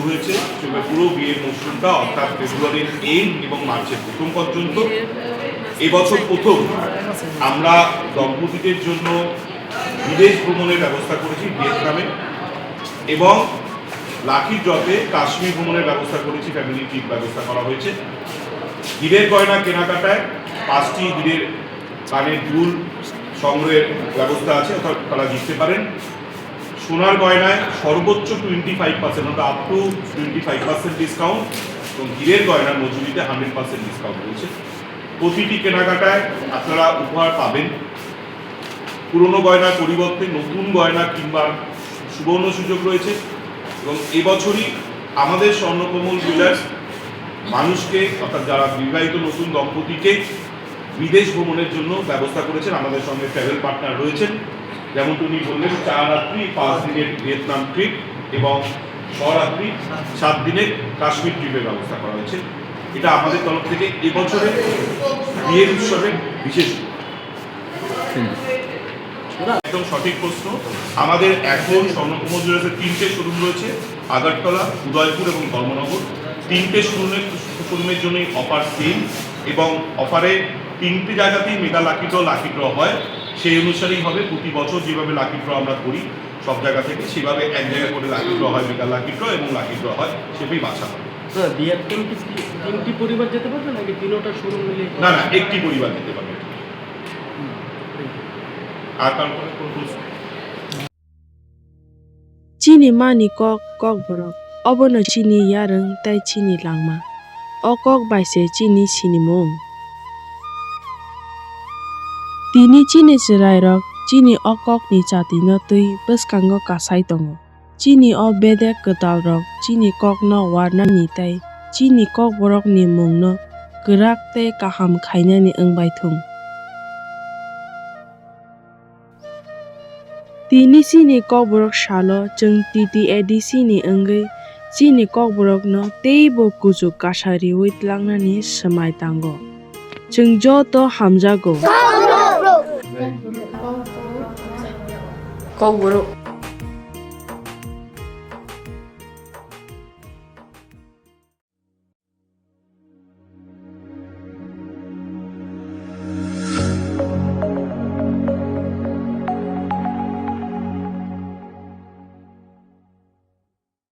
শুরু হয়েছে সেভাবে পুরো বিয়ের মৌসুমটা অর্থাৎ ফেব্রুয়ারির এন্ড এবং মার্চের প্রথম পর্যন্ত। এবছর প্রথম আমরা দম্পতিদের জন্য বিদেশ ভ্রমণের ব্যবস্থা করেছি ভিয়েতনামে, এবং লাকি ড্রতে কাশ্মীর ভ্রমণের ব্যবস্থা করেছি, ফ্যামিলি ট্রিপ ব্যবস্থা করা হয়েছে। হীরের গয়না কেনাকাটায় 5টি হীরের কানের দুল সংগ্রহের ব্যবস্থা আছে, অর্থাৎ তারা জিততে পারেন। সোনার গয়নায় সর্বোচ্চ 25% অর্থাৎ আপ টু 25% ডিসকাউন্ট, এবং হীরের গয়নার মজুরিতে 100% ডিসকাউন্ট রয়েছে। প্রতিটি কেনাকাটায় আপনারা উপহার পাবেন। পুরনো গয়নার পরিবর্তে নতুন গয়না কিনবার সুবর্ণ সুযোগ রয়েছে। এবং এবছরই আমাদের স্বর্ণকমল জুয়েলার্স মানুষকে, অর্থাৎ যারা বিবাহিত নতুন দম্পতিকে বিদেশ ভ্রমণের জন্য ব্যবস্থা করেছেন। আমাদের সঙ্গে ট্রাভেল পার্টনার রয়েছেন, যেমন উনি বললেন 4 রাত্রি 5 দিনের ভিয়েতনাম ট্রিপ এবং 6 রাত্রি 7 দিনের কাশ্মীর ট্রিপের ব্যবস্থা করা হয়েছে। এটা আমাদের তরফ থেকে এবছরের বিয়ের উৎসবের বিশেষ। একদম সঠিক প্রশ্ন। আমাদের এখন স্বর্ণকমল জুয়েলার্সের 3টে শোরুম রয়েছে, আগরতলা, উদয়পুর এবং ধর্মনগর। 3টে শোরুমের জন্যই অফার সেম, এবং অফারে 3টে জায়গাতেই মেগা লাকি ড্র হয়। সেই অনুসারেই হবে প্রতি বছর যেভাবে লাকি ড্র আমরা করি সব জায়গা থেকে, সেভাবে এক জায়গায় করে লাকি ড্র হয়, মেগা লাকি ড্র এবং লাকি ড্র হয়, সেটাই বাছা হয়। ভিয়েতনাম কি 3টি পরিবার যেতে পারবে নাকি 3টা শোরুম মিলে? না, একটি পরিবার যেতে পারবে। আর তারপরে কোন প্রশ্ন? Chini mani kok borok. Obo no chini yareng tai chini langma. O kok baise chini chini mong. Tini chini chirai rok chini o kok ni chati no tui beskango kasai tongo. Chini o bede ketal rok chini kok no warna ni tai. Chini kok borok ni mong no gerak te kaham khaina ni engbai thung. Tini sini kok borok shalo jeng titi edi sini enggai sini kok borok no teibo kuju kasari wit langna ni semai tanggo. Jeng jo to hamjago. Kok borok